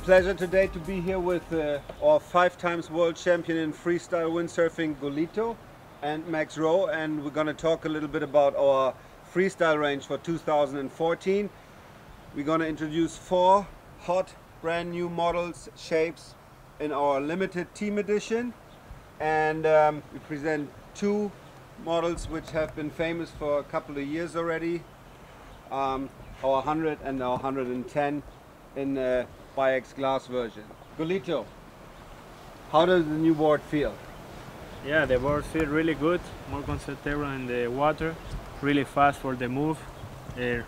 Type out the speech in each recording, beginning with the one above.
pleasure today to be here with our 5-time world champion in freestyle windsurfing, Gollito, and Max Rowe, and we're going to talk a little bit about our freestyle range for 2014. We're going to introduce 4 hot brand new models, shapes in our limited team edition, and we present 2 models which have been famous for a couple of years already, our 100 and our 110 in BIX glass version. Gollito, how does the new board feel? Yeah, the board feels really good, more concentrated in the water, really fast for the move,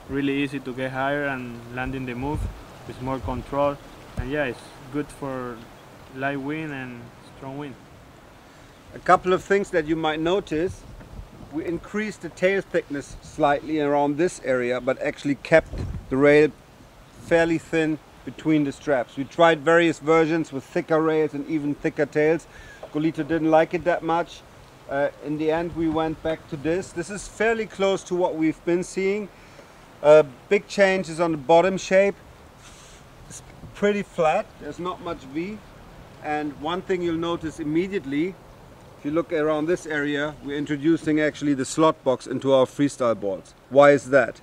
really easy to get higher and landing the move with more control, and yeah, it's good for light wind and strong wind. A couple of things that you might notice: we increased the tail thickness slightly around this area, but actually kept the rail fairly thin between the straps. We tried various versions with thicker rails and even thicker tails. Gollito didn't like it that much. In the end we went back to this. This is fairly close to what we've been seeing. Big change is on the bottom shape. It's pretty flat, there's not much V. And one thing you'll notice immediately, if you look around this area, we're introducing actually the slot box into our freestyle boards. Why is that?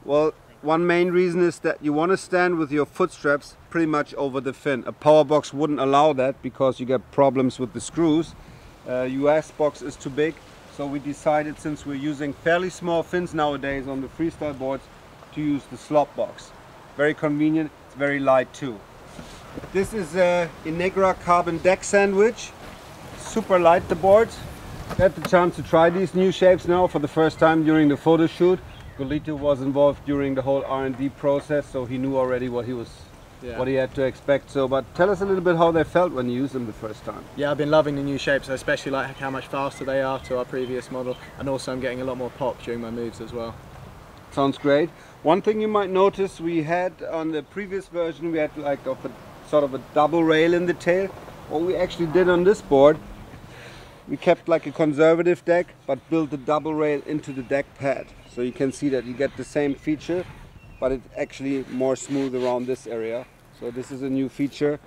Well, one main reason is that you want to stand with your foot straps pretty much over the fin. A power box wouldn't allow that because you get problems with the screws. US box is too big, so we decided, since we're using fairly small fins nowadays on the freestyle boards, to use the slot box. Very convenient, it's very light too. This is a Inegra carbon deck sandwich. Super light, the boards. I had the chance to try these new shapes now for the first time during the photo shoot. Gollito was involved during the whole R&D process, so he knew already what he had to expect. So, but tell us a little bit how they felt when you used them the first time. Yeah, I've been loving the new shapes. I especially like how much faster they are to our previous model, and also I'm getting a lot more pop during my moves as well. Sounds great. One thing you might notice, we had on the previous version, we had like sort of a double rail in the tail. What we actually did on this board, we kept like a conservative deck, but built the double rail into the deck pad. So you can see that you get the same feature, but it's actually more smooth around this area. So this is a new feature.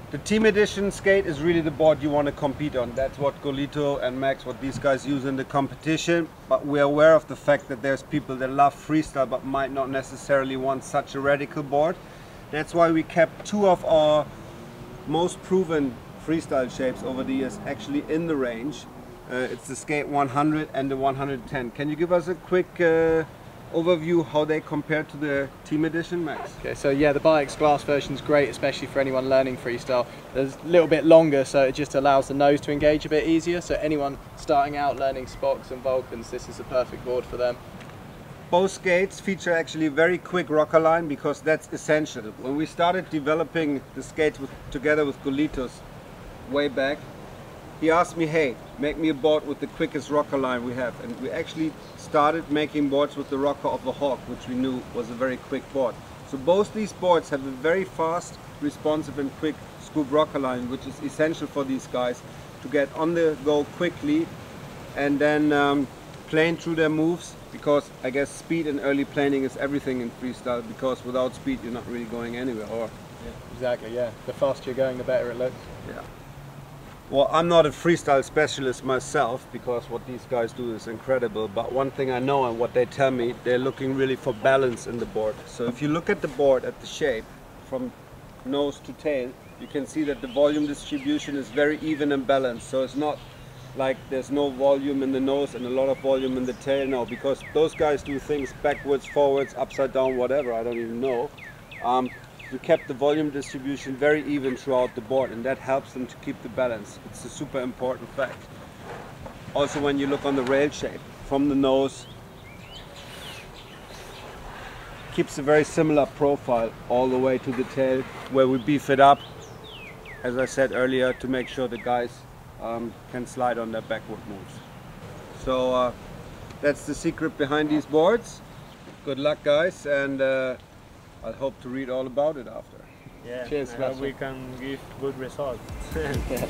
The team edition skate is really the board you want to compete on. That's what Gollito and Max, what these guys use in the competition. But we're aware of the fact that there's people that love freestyle but might not necessarily want such a radical board. That's why we kept 2 of our most proven freestyle shapes over the years actually in the range. It's the Skate 100 and the 110. Can you give us a quick overview how they compare to the team edition, Max? Okay, so yeah, the BIX glass version is great, especially for anyone learning freestyle. It's a little bit longer, so it just allows the nose to engage a bit easier. So anyone starting out learning Spocks and Vulcans, this is the perfect board for them. Both skates feature actually a very quick rocker line, because that's essential. When we started developing the skates together with Gollito's way back, he asked me, hey, make me a board with the quickest rocker line we have. And we actually started making boards with the rocker of the Hawk, which we knew was a very quick board. So both these boards have a very fast, responsive and quick scoop rocker line, which is essential for these guys to get on the go quickly and then plane through their moves, because I guess speed and early planing is everything in freestyle, because without speed you're not really going anywhere. Or yeah, exactly, yeah. The faster you're going, the better it looks. Yeah. Well, I'm not a freestyle specialist myself, because what these guys do is incredible, but one thing I know, and what they tell me, they're looking really for balance in the board. So if you look at the board, at the shape, from nose to tail, you can see that the volume distribution is very even and balanced. So it's not like there's no volume in the nose and a lot of volume in the tail. No, because those guys do things backwards, forwards, upside down, whatever, I don't even know. We kept the volume distribution very even throughout the board, and that helps them to keep the balance. It's a super important fact. Also, when you look on the rail shape, from the nose, keeps a very similar profile all the way to the tail, where we beef it up, as I said earlier, to make sure the guys can slide on their backward moves. So that's the secret behind these boards. Good luck, guys, and I hope to read all about it after. Yeah, cheers, we can give good results. Yeah.